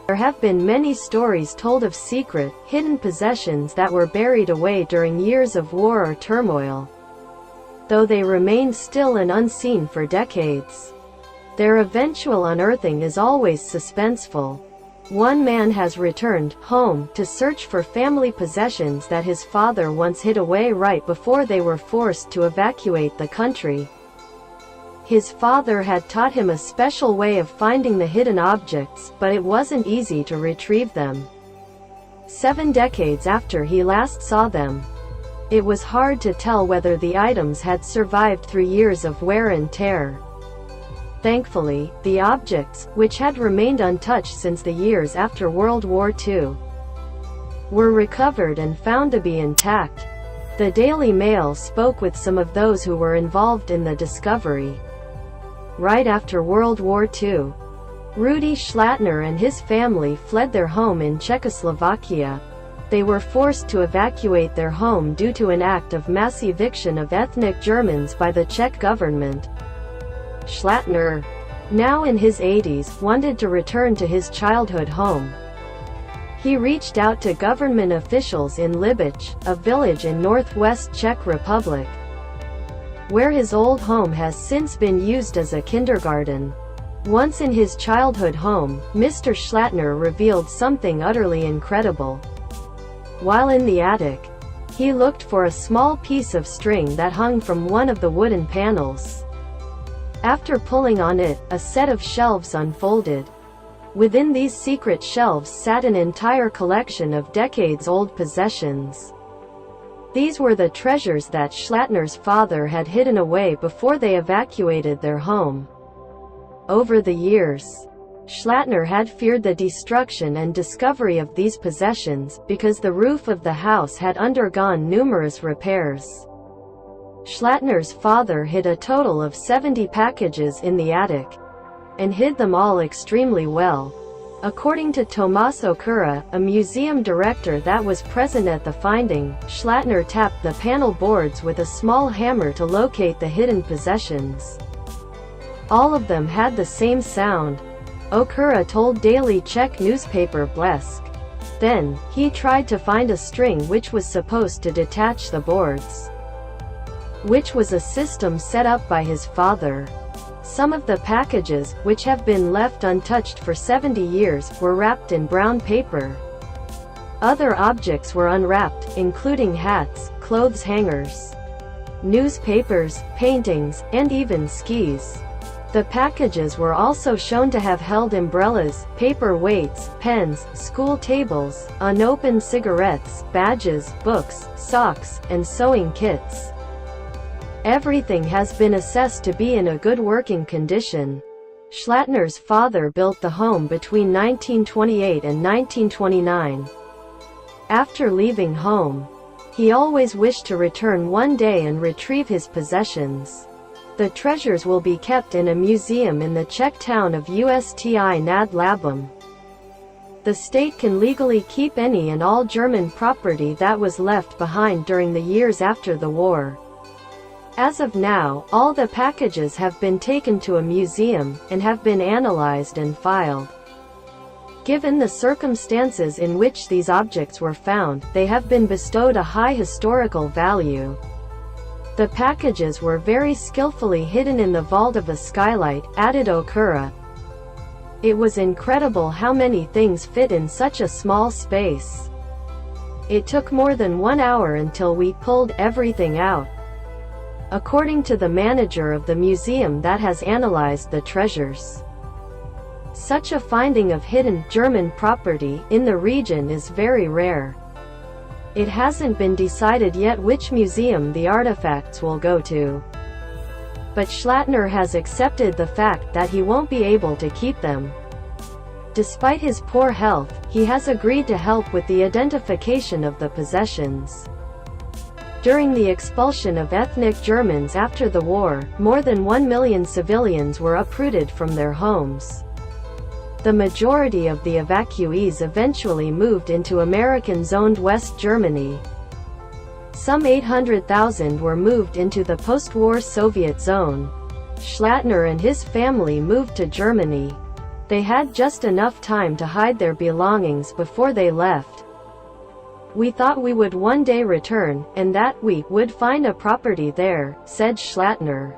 There have been many stories told of secret, hidden possessions that were buried away during years of war or turmoil, though they remained still and unseen for decades. Their eventual unearthing is always suspenseful. One man has returned home to search for family possessions that his father once hid away right before they were forced to evacuate the country. His father had taught him a special way of finding the hidden objects, but it wasn't easy to retrieve them. 7 decades after he last saw them, it was hard to tell whether the items had survived through years of wear and tear. Thankfully, the objects, which had remained untouched since the years after World War II, were recovered and found to be intact. The Daily Mail spoke with some of those who were involved in the discovery. Right after World War II, Rudi Schlattner and his family fled their home in Czechoslovakia. They were forced to evacuate their home due to an act of mass eviction of ethnic Germans by the Czech government. Schlattner, now in his 80s, wanted to return to his childhood home. He reached out to government officials in Libich, a village in northwest Czech Republic, where his old home has since been used as a kindergarten. Once in his childhood home, Mr. Schlattner revealed something utterly incredible. While in the attic, he looked for a small piece of string that hung from one of the wooden panels. After pulling on it, a set of shelves unfolded. Within these secret shelves sat an entire collection of decades-old possessions. These were the treasures that Schlattner's father had hidden away before they evacuated their home. Over the years, Schlattner had feared the destruction and discovery of these possessions, because the roof of the house had undergone numerous repairs. Schlattner's father hid a total of 70 packages in the attic, and hid them all extremely well. According to Tomas Okura, a museum director that was present at the finding, Schlattner tapped the panel boards with a small hammer to locate the hidden possessions. All of them had the same sound, Okura told daily Czech newspaper Blesk. Then, he tried to find a string which was supposed to detach the boards, which was a system set up by his father. Some of the packages, which have been left untouched for 70 years, were wrapped in brown paper. Other objects were unwrapped, including hats, clothes hangers, newspapers, paintings, and even skis. The packages were also shown to have held umbrellas, paper weights, pens, school tables, unopened cigarettes, badges, books, socks, and sewing kits. Everything has been assessed to be in a good working condition. Schlattner's father built the home between 1928 and 1929. After leaving home, he always wished to return one day and retrieve his possessions. The treasures will be kept in a museum in the Czech town of Usti nad Labem. The state can legally keep any and all German property that was left behind during the years after the war. As of now, all the packages have been taken to a museum, and have been analyzed and filed. Given the circumstances in which these objects were found, they have been bestowed a high historical value. The packages were very skillfully hidden in the vault of a skylight, added Okura. It was incredible how many things fit in such a small space. It took more than 1 hour until we pulled everything out, according to the manager of the museum that has analyzed the treasures. Such a finding of hidden German property in the region is very rare. It hasn't been decided yet which museum the artifacts will go to, but Schlattner has accepted the fact that he won't be able to keep them. Despite his poor health, he has agreed to help with the identification of the possessions. During the expulsion of ethnic Germans after the war, more than 1 million civilians were uprooted from their homes. The majority of the evacuees eventually moved into American-zoned West Germany. Some 800,000 were moved into the post-war Soviet zone. Schlattner and his family moved to Germany. They had just enough time to hide their belongings before they left. "We thought we would one day return, and that we would find a property there," said Schlattner.